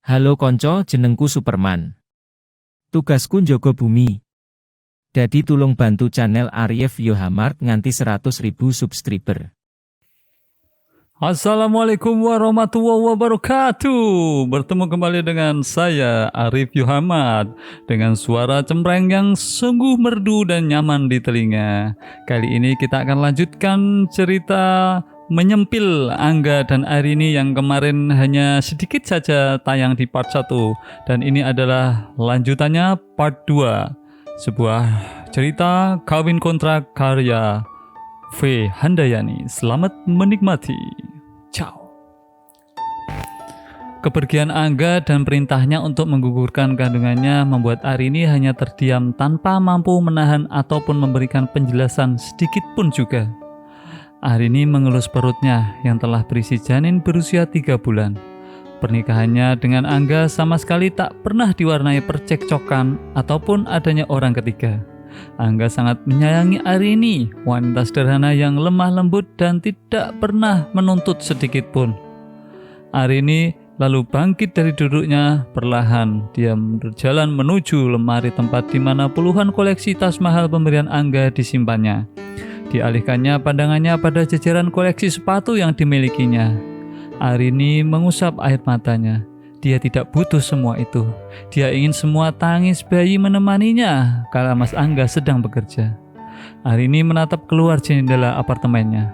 Halo konco, jenengku Superman. Tugasku njogo bumi. Dadi tulung bantu channel Arif Yohamart nganti 100.000 subscriber. Assalamualaikum warahmatullahi wabarakatuh. Bertemu kembali dengan saya Arif Yohamart dengan suara cempreng yang sungguh merdu dan nyaman di telinga. Kali ini kita akan lanjutkan cerita Menyempil Angga dan Arini yang kemarin hanya sedikit saja tayang di part 1, dan ini adalah lanjutannya part 2. Sebuah cerita kawin kontrak karya V. Handayani. Selamat menikmati. Ciao. Kepergian Angga dan perintahnya untuk menggugurkan kandungannya membuat Arini hanya terdiam tanpa mampu menahan ataupun memberikan penjelasan sedikit pun juga. Arini mengelus perutnya yang telah berisi janin berusia 3 bulan. Pernikahannya dengan Angga sama sekali tak pernah diwarnai percekcokan ataupun adanya orang ketiga. Angga sangat menyayangi Arini, wanita sederhana yang lemah lembut dan tidak pernah menuntut sedikit pun. Arini lalu bangkit dari duduknya perlahan. Dia berjalan menuju lemari tempat di mana puluhan koleksi tas mahal pemberian Angga disimpannya. Dialihkannya pandangannya pada jajaran koleksi sepatu yang dimilikinya. Arini mengusap air matanya. Dia tidak butuh semua itu. Dia ingin semua tangis bayi menemaninya kala Mas Angga sedang bekerja. Arini menatap keluar jendela apartemennya.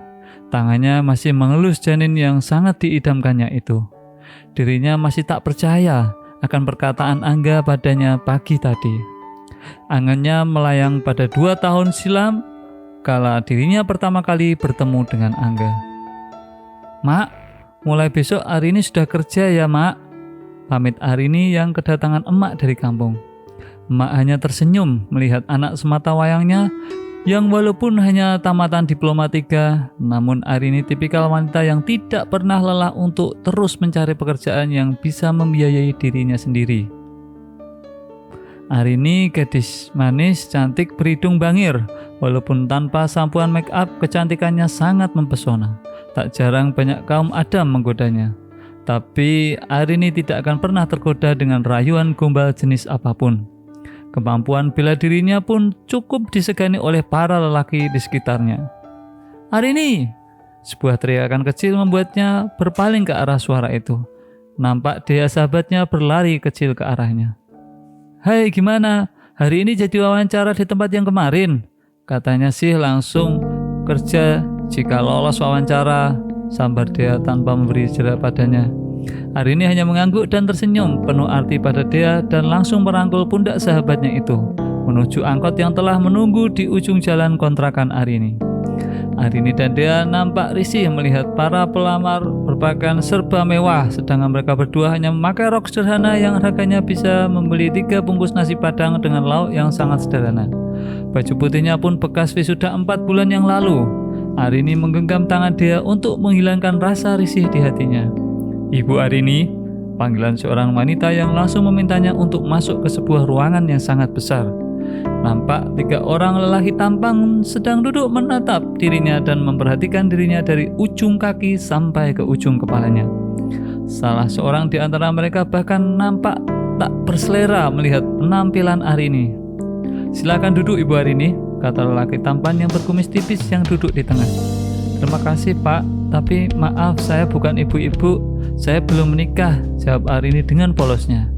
Tangannya masih mengelus janin yang sangat diidamkannya itu. Dirinya masih tak percaya akan perkataan Angga padanya pagi tadi. Angannya melayang pada 2 tahun silam kala dirinya pertama kali bertemu dengan Angga. "Mak, mulai besok Arini sudah kerja ya, Mak," pamit Arini yang kedatangan emak dari kampung. Emak hanya tersenyum melihat anak semata wayangnya yang walaupun hanya tamatan diploma 3, namun Arini tipikal wanita yang tidak pernah lelah untuk terus mencari pekerjaan yang bisa membiayai dirinya sendiri. Arini gadis manis, cantik, berhidung bangir. Walaupun tanpa sampuan make up, kecantikannya sangat mempesona. Tak jarang banyak kaum adam menggodanya. Tapi Arini tidak akan pernah tergoda dengan rayuan gombal jenis apapun. Kemampuan bela dirinya pun cukup disegani oleh para lelaki di sekitarnya. "Arini!" Sebuah teriakan kecil membuatnya berpaling ke arah suara itu. Nampak dia sahabatnya berlari kecil ke arahnya. "Hai, gimana? Hari ini jadi wawancara di tempat yang kemarin?" Katanya sih langsung kerja jika lolos wawancara, sambar dia tanpa memberi jeda padanya. Hari ini hanya mengangguk dan tersenyum penuh arti pada dia dan langsung merangkul pundak sahabatnya itu menuju angkot yang telah menunggu di ujung jalan kontrakan Arini. Arini dan Dea nampak risih melihat para pelamar berpakaian serba mewah, sedangkan mereka berdua hanya memakai rok sederhana yang harganya bisa membeli 3 bungkus nasi padang dengan lauk yang sangat sederhana. Baju putihnya pun bekas wisuda 4 bulan yang lalu. Arini menggenggam tangan Dea untuk menghilangkan rasa risih di hatinya. "Ibu Arini," panggilan seorang wanita yang langsung memintanya untuk masuk ke sebuah ruangan yang sangat besar. Nampak 3 orang lelaki tampan sedang duduk menatap dirinya dan memperhatikan dirinya dari ujung kaki sampai ke ujung kepalanya. Salah seorang di antara mereka bahkan nampak tak berselera melihat penampilan Arini. "Silakan duduk Ibu Arini," kata lelaki tampan yang berkumis tipis yang duduk di tengah. "Terima kasih Pak, tapi maaf saya bukan ibu-ibu, saya belum menikah," jawab Arini dengan polosnya.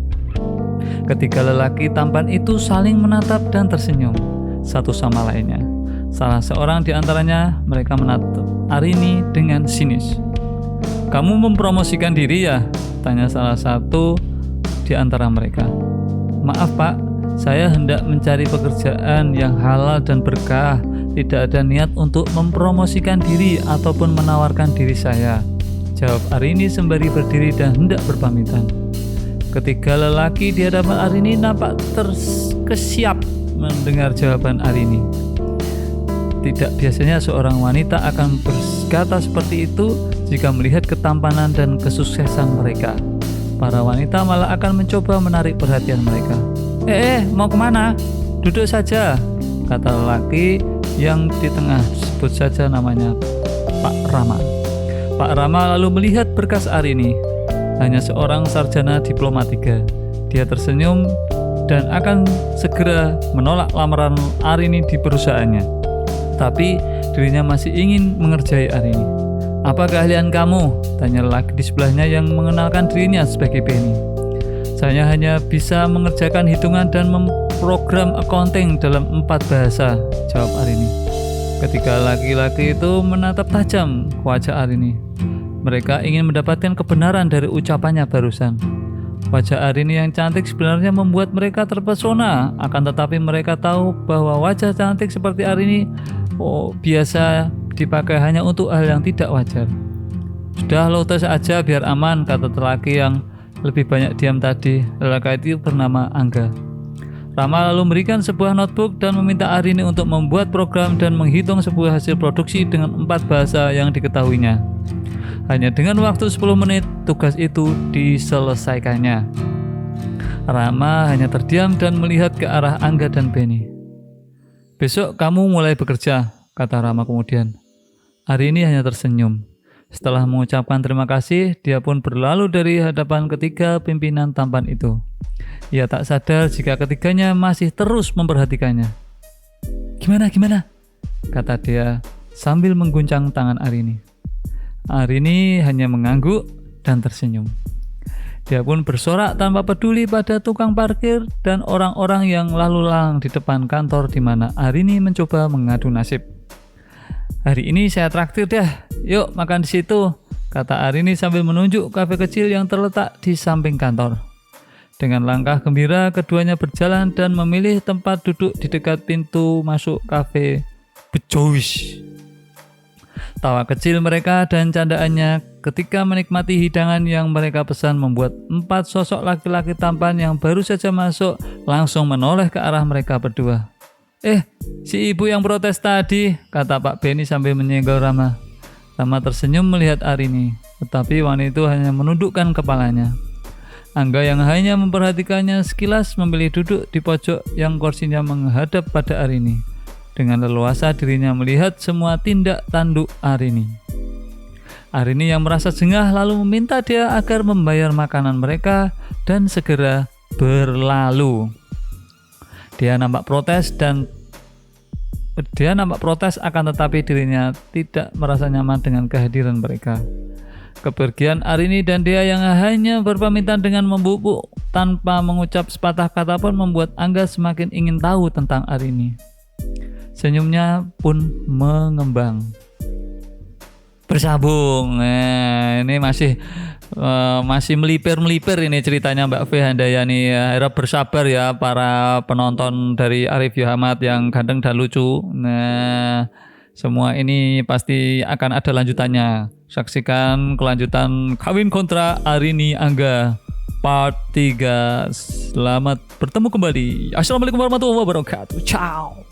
Ketiga lelaki tampan itu saling menatap dan tersenyum satu sama lainnya. Salah seorang di antaranya mereka menatap Arini dengan sinis. "Kamu mempromosikan diri ya?" tanya salah satu di antara mereka. "Maaf Pak, saya hendak mencari pekerjaan yang halal dan berkah. Tidak ada niat untuk mempromosikan diri ataupun menawarkan diri saya," jawab Arini sembari berdiri dan hendak berpamitan. Ketiga lelaki di hadapan Arini nampak terkesiap mendengar jawaban Arini. Tidak biasanya seorang wanita akan berkata seperti itu jika melihat ketampanan dan kesuksesan mereka. Para wanita malah akan mencoba menarik perhatian mereka. Mau kemana? Duduk saja," kata lelaki yang di tengah, sebut saja namanya Pak Rama. Pak Rama lalu melihat berkas Arini. hanya seorang sarjana diplomatika. Dia tersenyum dan akan segera menolak lamaran Arini di perusahaannya. Tapi dirinya masih ingin mengerjai Arini. "Apa keahlian kamu?" tanya lelaki di sebelahnya yang mengenalkan dirinya sebagai Benny. "Saya hanya bisa mengerjakan hitungan dan memprogram accounting dalam 4 bahasa," jawab Arini. Ketika laki-laki itu menatap tajam ke wajah Arini, mereka ingin mendapatkan kebenaran dari ucapannya barusan. Wajah Arini yang cantik sebenarnya membuat mereka terpesona, akan tetapi mereka tahu bahwa wajah cantik seperti Arini biasa dipakai hanya untuk hal yang tidak wajar. "Sudah, lo tes aja biar aman," kata lelaki yang lebih banyak diam tadi. Lelaki itu bernama Angga. Rama lalu memberikan sebuah notebook dan meminta Arini untuk membuat program dan menghitung sebuah hasil produksi dengan 4 bahasa yang diketahuinya. Hanya dengan waktu 10 menit, tugas itu diselesaikannya. Rama hanya terdiam dan melihat ke arah Angga dan Benny. "Besok kamu mulai bekerja," kata Rama kemudian. Arini hanya tersenyum. Setelah mengucapkan terima kasih, dia pun berlalu dari hadapan ketiga pimpinan tampan itu. Ia tak sadar jika ketiganya masih terus memperhatikannya. Gimana?" kata dia sambil mengguncang tangan Arini. Arini hanya mengangguk dan tersenyum. Dia pun bersorak tanpa peduli pada tukang parkir dan orang-orang yang lalu lalang di depan kantor di mana Arini mencoba mengadu nasib. "Hari ini saya traktir deh, yuk makan di situ," kata Arini sambil menunjuk kafe kecil yang terletak di samping kantor. Dengan langkah gembira, keduanya berjalan dan memilih tempat duduk di dekat pintu masuk kafe Bejowish. Tawa kecil mereka dan candaannya ketika menikmati hidangan yang mereka pesan membuat 4 sosok laki-laki tampan yang baru saja masuk langsung menoleh ke arah mereka berdua. Si ibu yang protes tadi," kata Pak Benny sambil menyenggol Rama. Rama tersenyum melihat Arini, tetapi wanita itu hanya menundukkan kepalanya. Angga yang hanya memperhatikannya sekilas memilih duduk di pojok yang kursinya menghadap pada Arini. Dengan leluasa dirinya melihat semua tindak tanduk Arini. Arini yang merasa jengah lalu meminta dia agar membayar makanan mereka dan segera berlalu. Dia nampak protes akan tetapi dirinya tidak merasa nyaman dengan kehadiran mereka. Kepergian Arini dan dia yang hanya berpamitan dengan membubuk tanpa mengucap sepatah kata pun membuat Angga semakin ingin tahu tentang Arini. Senyumnya pun mengembang. Bersambung. Ini masih melipir ini ceritanya Mbak V Handayani. Harap bersabar ya para penonton dari Arif Yohamad yang ganteng dan lucu. Semua ini pasti akan ada lanjutannya. Saksikan kelanjutan Kawin Kontra Arini Angga part 3. Selamat bertemu kembali. Assalamualaikum warahmatullahi wabarakatuh. Ciao.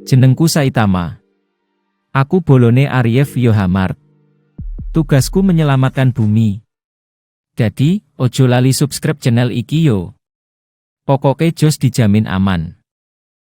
Jenengku Saitama. Aku bolone Arif Yohamart. Tugasku menyelamatkan bumi. Jadi, ojo lali subscribe channel iki yo. Pokoke jos dijamin aman.